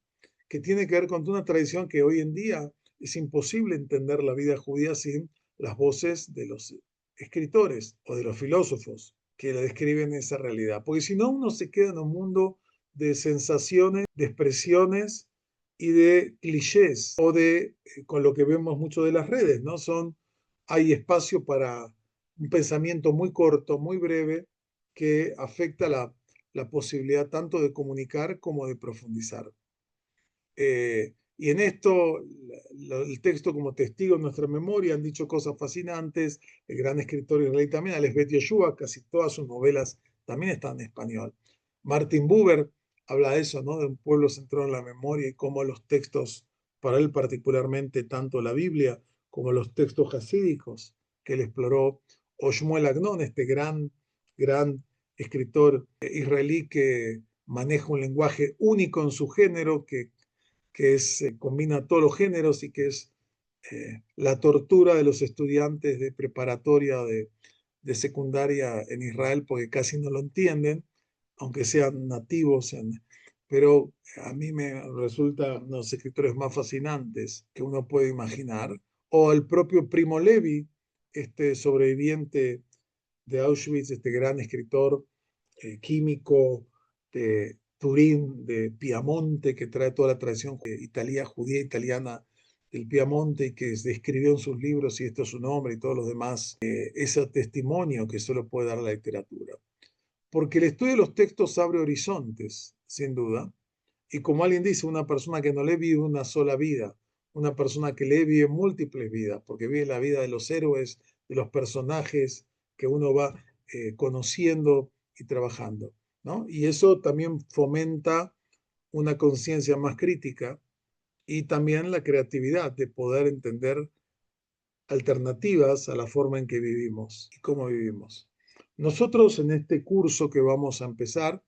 que tiene que ver con una tradición que hoy en día es imposible entender la vida judía sin las voces de los escritores o de los filósofos que le describen esa realidad. Porque si no, uno se queda en un mundo de sensaciones, de expresiones y de clichés, o con lo que vemos mucho de las redes, ¿no? Son hay espacio para un pensamiento muy corto, muy breve, que afecta la posibilidad tanto de comunicar como de profundizar. Y en esto, el texto como testigo en nuestra memoria han dicho cosas fascinantes. El gran escritor israelí también, Alex Bet Yoshua, casi todas sus novelas también están en español. Martin Buber habla de eso, ¿no? De un pueblo centrado en la memoria y cómo los textos, para él particularmente, tanto la Biblia como los textos hasídicos que él exploró, o Shmuel Agnon, este gran escritor israelí que maneja un lenguaje único en su género, combina todos los géneros y que es la tortura de los estudiantes de preparatoria de secundaria en Israel porque casi no lo entienden, aunque sean nativos. Pero a mí me resulta uno de los escritores más fascinantes que uno puede imaginar. O el propio Primo Levi, este sobreviviente de Auschwitz, este gran escritor químico de Turín, de Piamonte, que trae toda la tradición judía italiana del Piamonte y que describió en sus libros, y esto es su nombre y todos los demás, ese testimonio que solo puede dar la literatura. Porque el estudio de los textos abre horizontes, sin duda, y como alguien dice, una persona que no lee vive una sola vida, una persona que lee vive múltiples vidas, porque vive la vida de los héroes, de los personajes que uno va conociendo y trabajando, ¿no? Y eso también fomenta una conciencia más crítica y también la creatividad de poder entender alternativas a la forma en que vivimos y cómo vivimos. Nosotros en este curso que vamos a empezar,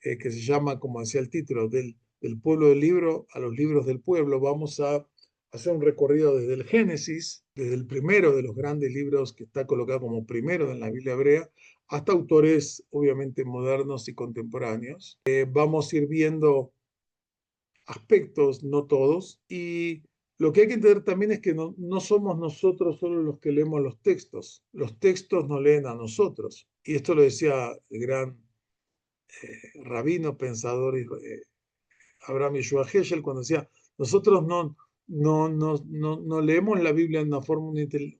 que se llama, como decía el título, del pueblo del libro a los libros del pueblo, vamos a hacer un recorrido desde el Génesis, desde el primero de los grandes libros que está colocado como primero en la Biblia hebrea, hasta autores obviamente modernos y contemporáneos. Vamos a ir viendo aspectos, no todos, y lo que hay que entender también es que no somos nosotros solo los que leemos los textos nos leen a nosotros. Y esto lo decía el gran rabino, pensador Abraham Yeshua Heschel, cuando decía, nosotros no leemos la Biblia de una forma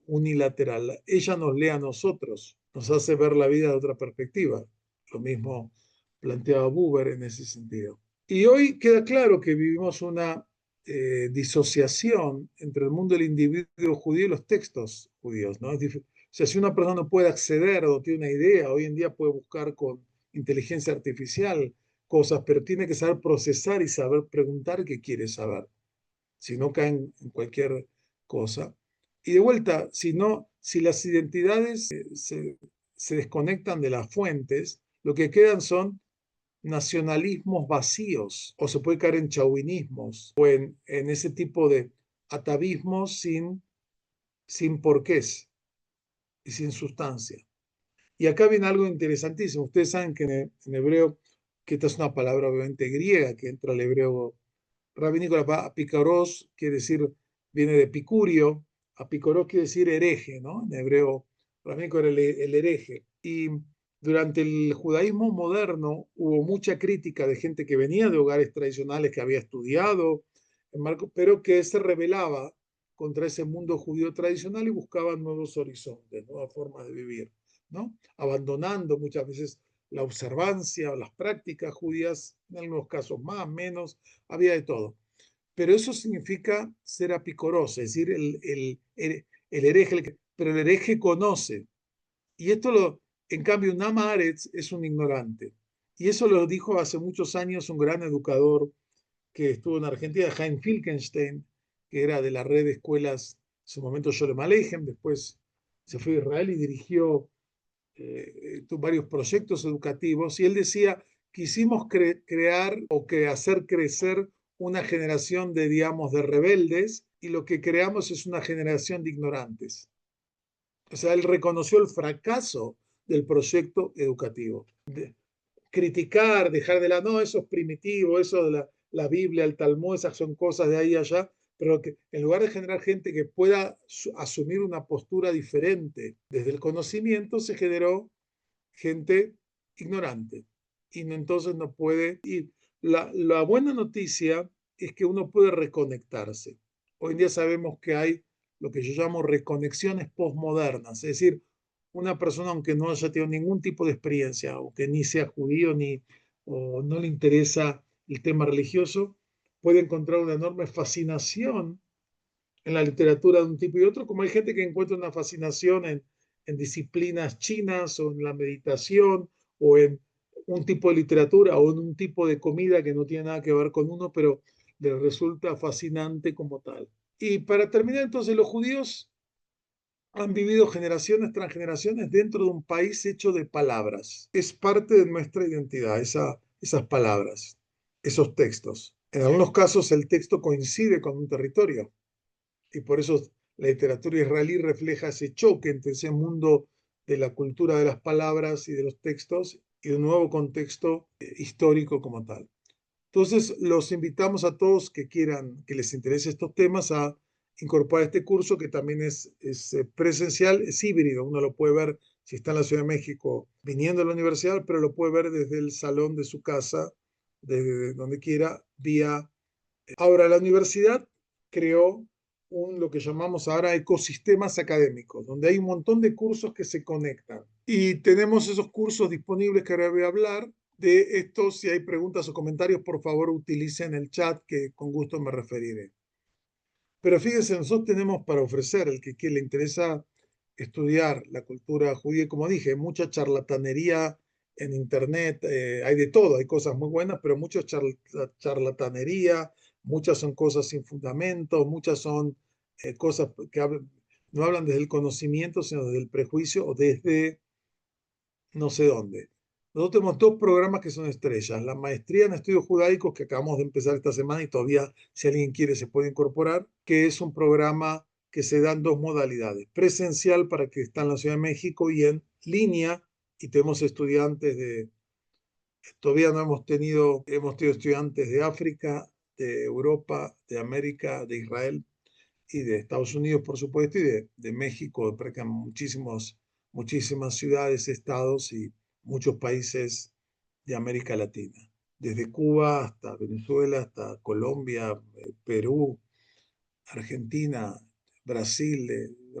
unilateral, ella nos lee a nosotros, nos hace ver la vida de otra perspectiva. Lo mismo planteaba Buber en ese sentido. Y hoy queda claro que vivimos una disociación entre el mundo del individuo judío y los textos judíos, ¿no? O sea, si una persona no puede acceder o tiene una idea, hoy en día puede buscar con inteligencia artificial cosas, pero tiene que saber procesar y saber preguntar qué quiere saber, si no caen en cualquier cosa. Y de vuelta, si las identidades se desconectan de las fuentes, lo que quedan son nacionalismos vacíos, o se puede caer en chauvinismos, o en ese tipo de atavismos sin porqués y sin sustancia. Y acá viene algo interesantísimo. Ustedes saben que en hebreo, que esta es una palabra obviamente griega que entra al hebreo rabínico, apicaros quiere decir, viene de picurio, apicaros quiere decir hereje, ¿no? En hebreo rabínico era el hereje. Y durante el judaísmo moderno hubo mucha crítica de gente que venía de hogares tradicionales, que había estudiado, pero que se rebelaba contra ese mundo judío tradicional y buscaba nuevos horizontes, nuevas formas de vivir, ¿no? Abandonando muchas veces la observancia o las prácticas judías, en algunos casos más, menos, había de todo. Pero eso significa ser apicoroso, es decir, el hereje, pero el hereje conoce. Y en cambio, un Amaretz es un ignorante. Y eso lo dijo hace muchos años un gran educador que estuvo en Argentina, Chaim Filkenstein, que era de la red de escuelas, en su momento Sholem Aleichem, después se fue a Israel y dirigió varios proyectos educativos, y él decía, quisimos crear o que hacer crecer una generación de, digamos, de rebeldes, y lo que creamos es una generación de ignorantes. O sea, él reconoció el fracaso del proyecto educativo. Criticar, dejar de lado, no, eso es primitivo, eso de la Biblia, el Talmud, esas son cosas de ahí y allá, pero que en lugar de generar gente que pueda asumir una postura diferente desde el conocimiento, se generó gente ignorante y entonces no puede ir. La buena noticia es que uno puede reconectarse. Hoy en día sabemos que hay lo que yo llamo reconexiones postmodernas, es decir, una persona aunque no haya tenido ningún tipo de experiencia, o que ni sea judío, ni o no le interesa el tema religioso, puede encontrar una enorme fascinación en la literatura de un tipo y otro, como hay gente que encuentra una fascinación en disciplinas chinas o en la meditación o en un tipo de literatura o en un tipo de comida que no tiene nada que ver con uno, pero les resulta fascinante como tal. Y para terminar, entonces, los judíos han vivido generaciones tras generaciones dentro de un país hecho de palabras. Es parte de nuestra identidad, esas palabras, esos textos. En algunos casos el texto coincide con un territorio y por eso la literatura israelí refleja ese choque entre ese mundo de la cultura de las palabras y de los textos y un nuevo contexto histórico como tal. Entonces, los invitamos a todos que quieran, que les interese estos temas, a incorporar este curso que también es presencial, es híbrido. Uno lo puede ver si está en la Ciudad de México viniendo a la universidad, pero lo puede ver desde el salón de su casa, desde donde quiera, vía. Ahora, la universidad creó lo que llamamos ahora ecosistemas académicos, donde hay un montón de cursos que se conectan. Y tenemos esos cursos disponibles que ahora voy a hablar. De esto, si hay preguntas o comentarios, por favor utilicen el chat que con gusto me referiré. Pero fíjense, nosotros tenemos para ofrecer, el que le interesa estudiar la cultura judía, como dije, mucha charlatanería en internet, hay de todo, hay cosas muy buenas, pero mucha charlatanería, muchas son cosas sin fundamento, muchas son cosas que no hablan desde el conocimiento, sino desde el prejuicio o desde no sé dónde. Nosotros tenemos dos programas que son estrellas. La maestría en estudios judaicos, que acabamos de empezar esta semana y todavía, si alguien quiere, se puede incorporar, que es un programa que se da en dos modalidades. Presencial para que está en la Ciudad de México y en línea. Y tenemos estudiantes todavía no hemos tenido estudiantes de África, de Europa, de América, de Israel y de Estados Unidos, por supuesto, y de México, porque hay muchísimas ciudades, estados y muchos países de América Latina, desde Cuba hasta Venezuela, hasta Colombia, Perú, Argentina, Brasil,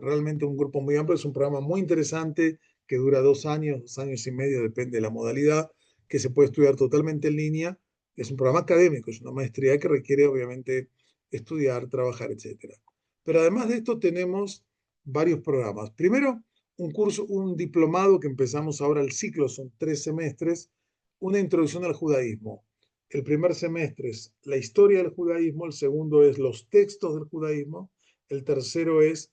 realmente un grupo muy amplio. Es un programa muy interesante que dura 2 y medio, depende de la modalidad, que se puede estudiar totalmente en línea. Es un programa académico, es una maestría que requiere obviamente estudiar, trabajar, etcétera. Pero además de esto tenemos varios programas. Primero, un curso, un diplomado que empezamos ahora el ciclo, son 3 semestres, una introducción al judaísmo. El primer semestre es la historia del judaísmo, el segundo es los textos del judaísmo, el tercero es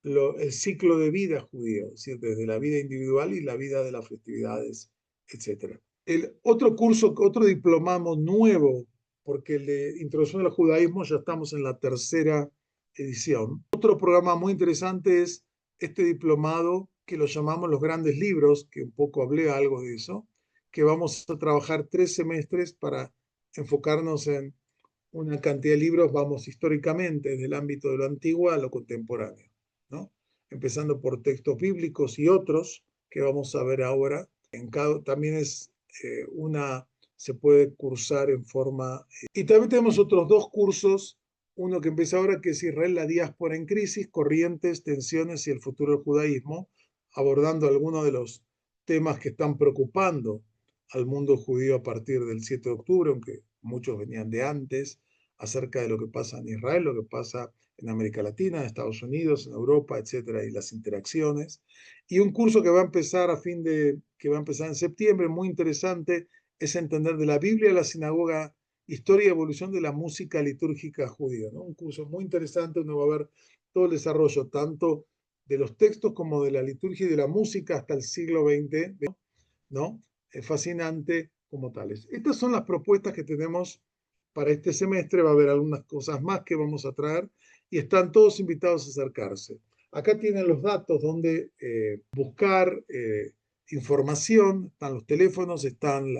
el ciclo de vida judío, es decir, desde la vida individual y la vida de las festividades, etc. El otro curso, otro diplomado nuevo, porque el de introducción al judaísmo ya estamos en la tercera edición. Otro programa muy interesante es este diplomado que lo llamamos los grandes libros, que un poco hablé algo de eso, que vamos a trabajar 3 semestres para enfocarnos en una cantidad de libros, vamos históricamente desde el ámbito de lo antiguo a lo contemporáneo, ¿no? Empezando por textos bíblicos y otros que vamos a ver ahora. También es una, se puede cursar en forma. Y también tenemos otros dos cursos, uno que empieza ahora que es Israel, la diáspora en crisis, corrientes, tensiones y el futuro del judaísmo, abordando algunos de los temas que están preocupando al mundo judío a partir del 7 de octubre, aunque muchos venían de antes, acerca de lo que pasa en Israel, lo que pasa en América Latina, en Estados Unidos, en Europa, etcétera, y las interacciones. Y un curso que va a empezar que va a empezar en septiembre, muy interesante, es entender de la Biblia a la sinagoga, historia y evolución de la música litúrgica judía, ¿no? Un curso muy interesante donde va a haber todo el desarrollo, tanto de los textos como de la liturgia y de la música hasta el siglo XX, ¿no? Es fascinante como tales. Estas son las propuestas que tenemos para este semestre. Va a haber algunas cosas más que vamos a traer y están todos invitados a acercarse. Acá tienen los datos donde buscar información, están los teléfonos, están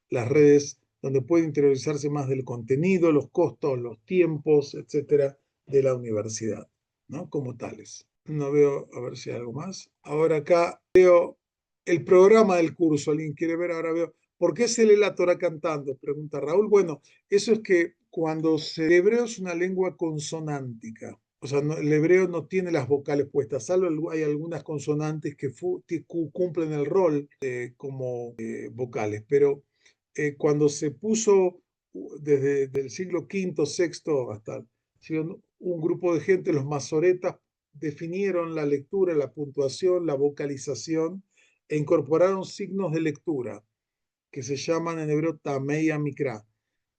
las redes donde puede interiorizarse más del contenido, los costos, los tiempos, etcétera, de la universidad, ¿no? Como tales. No veo, a ver si hay algo más. Ahora acá veo el programa del curso. ¿Alguien quiere ver? Ahora veo. ¿Por qué se lee la Torah cantando? Pregunta Raúl. Bueno, eso es que cuando el hebreo es una lengua consonántica, O sea, el hebreo no tiene las vocales puestas, salvo hay algunas consonantes que cumplen el rol como vocales, pero cuando se puso desde el siglo V, VI hasta un grupo de gente, los masoretas definieron la lectura, la puntuación, la vocalización e incorporaron signos de lectura que se llaman en hebreo Tameya Mikra.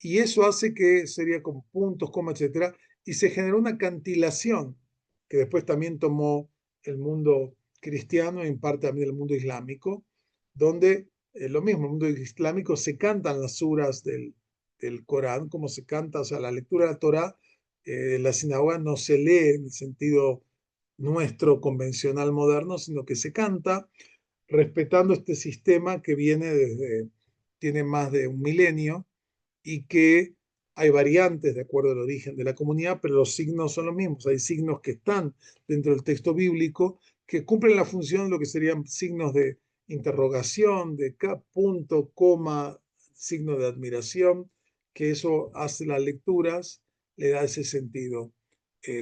Y eso hace que sería con puntos, comas, etcétera, y se generó una cantilación que después también tomó el mundo cristiano y en parte también el mundo islámico, donde lo mismo, el mundo islámico se cantan las suras del Corán, como se canta, o sea, la lectura de la Torá, en la sinagoga no se lee en el sentido nuestro convencional moderno, sino que se canta respetando este sistema que viene desde, tiene más de un milenio y que hay variantes de acuerdo al origen de la comunidad, pero los signos son los mismos. Hay signos que están dentro del texto bíblico que cumplen la función de lo que serían signos de interrogación, de punto, coma, signo de admiración, que eso hace las lecturas, le da ese sentido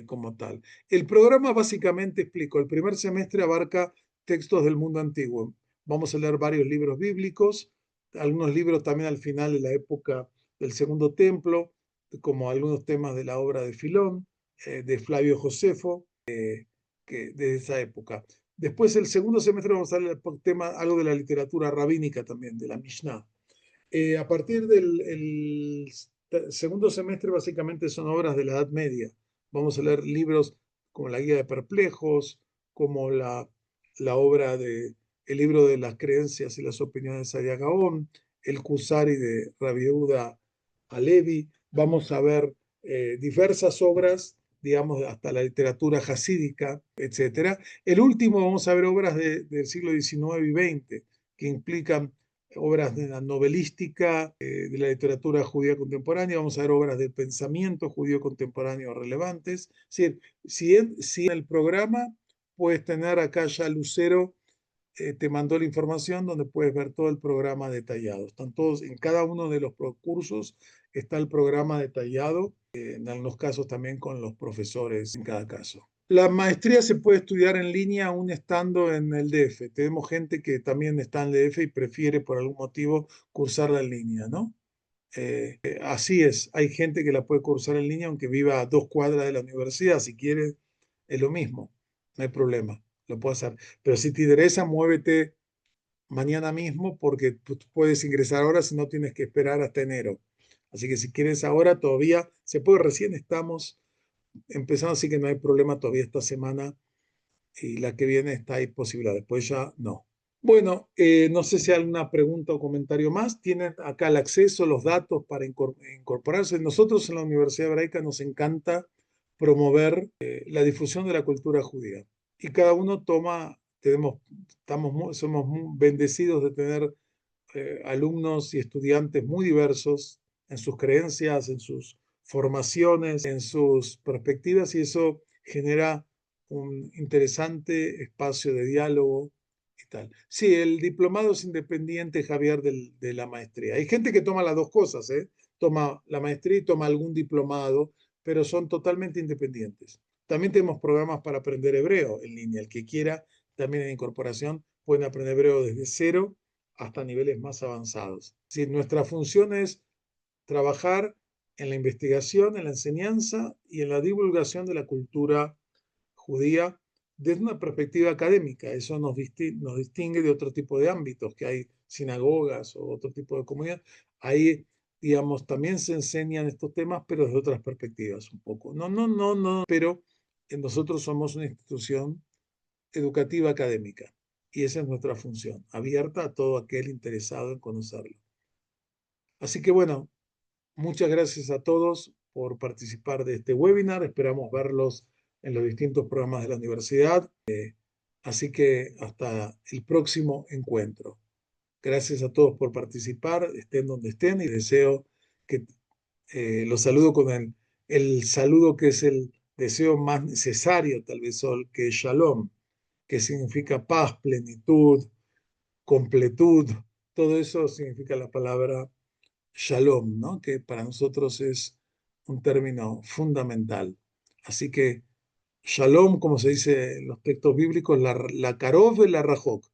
como tal. El programa básicamente explico, el primer semestre abarca textos del mundo antiguo. Vamos a leer varios libros bíblicos, algunos libros también al final de la época del Segundo Templo, como algunos temas de la obra de Filón, de Flavio Josefo, que de esa época. Después, el segundo semestre, vamos a ver el tema, algo de la literatura rabínica también, de la Mishnah. A partir del segundo semestre, básicamente son obras de la Edad Media. Vamos a leer libros como la Guía de Perplejos, como la obra de el libro de las creencias y las opiniones de Sadia Gaón, el Kusari de Rabbi Yehuda Halevi. Vamos a ver diversas obras, digamos, hasta la literatura jasídica, etcétera. El último, vamos a ver obras del siglo XIX y XX, que implican obras de la novelística, de la literatura judía contemporánea, vamos a ver obras del pensamiento judío contemporáneo relevantes. Es decir, si en el programa puedes tener acá ya Lucero, te mandó la información donde puedes ver todo el programa detallado. Están todos, en cada uno de los cursos está el programa detallado, en algunos casos también con los profesores en cada caso. La maestría se puede estudiar en línea aún estando en el DF. Tenemos gente que también está en el DF y prefiere por algún motivo cursarla en línea, ¿no? Así es, hay gente que la puede cursar en línea aunque viva a 2 cuadras de la universidad, si quiere, es lo mismo, no hay problema, lo puedo hacer. Pero si te interesa, muévete mañana mismo porque tú puedes ingresar ahora si no tienes que esperar hasta enero. Así que si quieres ahora, todavía se puede, recién estamos empezando, así que no hay problema todavía esta semana y la que viene está ahí posibilidad, después ya no. Bueno, no sé si hay alguna pregunta o comentario más. Tienen acá el acceso, los datos para incorporarse. Nosotros en la Universidad Hebraica nos encanta promover la difusión de la cultura judía. Y cada uno somos muy bendecidos de tener alumnos y estudiantes muy diversos en sus creencias, en sus formaciones, en sus perspectivas, y eso genera un interesante espacio de diálogo y tal. Sí, el diplomado es independiente, Javier, de la maestría. Hay gente que toma las dos cosas, ¿eh? Toma la maestría y toma algún diplomado, pero son totalmente independientes. También tenemos programas para aprender hebreo en línea. El que quiera, también en incorporación, pueden aprender hebreo desde cero hasta niveles más avanzados. Si nuestra función es trabajar en la investigación, en la enseñanza y en la divulgación de la cultura judía desde una perspectiva académica. Eso nos distingue de otro tipo de ámbitos, que hay sinagogas o otro tipo de comunidad. Ahí, digamos, también se enseñan estos temas, pero desde otras perspectivas un poco. No, pero nosotros somos una institución educativa académica y esa es nuestra función, abierta a todo aquel interesado en conocerlo. Así que bueno, muchas gracias a todos por participar de este webinar. Esperamos verlos en los distintos programas de la universidad. Así que hasta el próximo encuentro. Gracias a todos por participar, estén donde estén, y deseo que los saludo con el saludo que es el deseo más necesario, tal vez, que es Shalom, que significa paz, plenitud, completud. Todo eso significa la palabra Shalom, ¿no? Que para nosotros es un término fundamental. Así que Shalom, como se dice en los textos bíblicos, la Karov y la Rajok.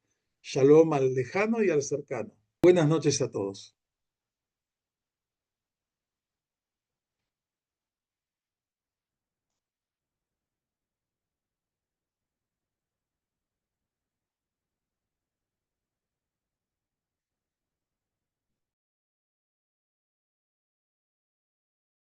Shalom al lejano y al cercano. Buenas noches a todos.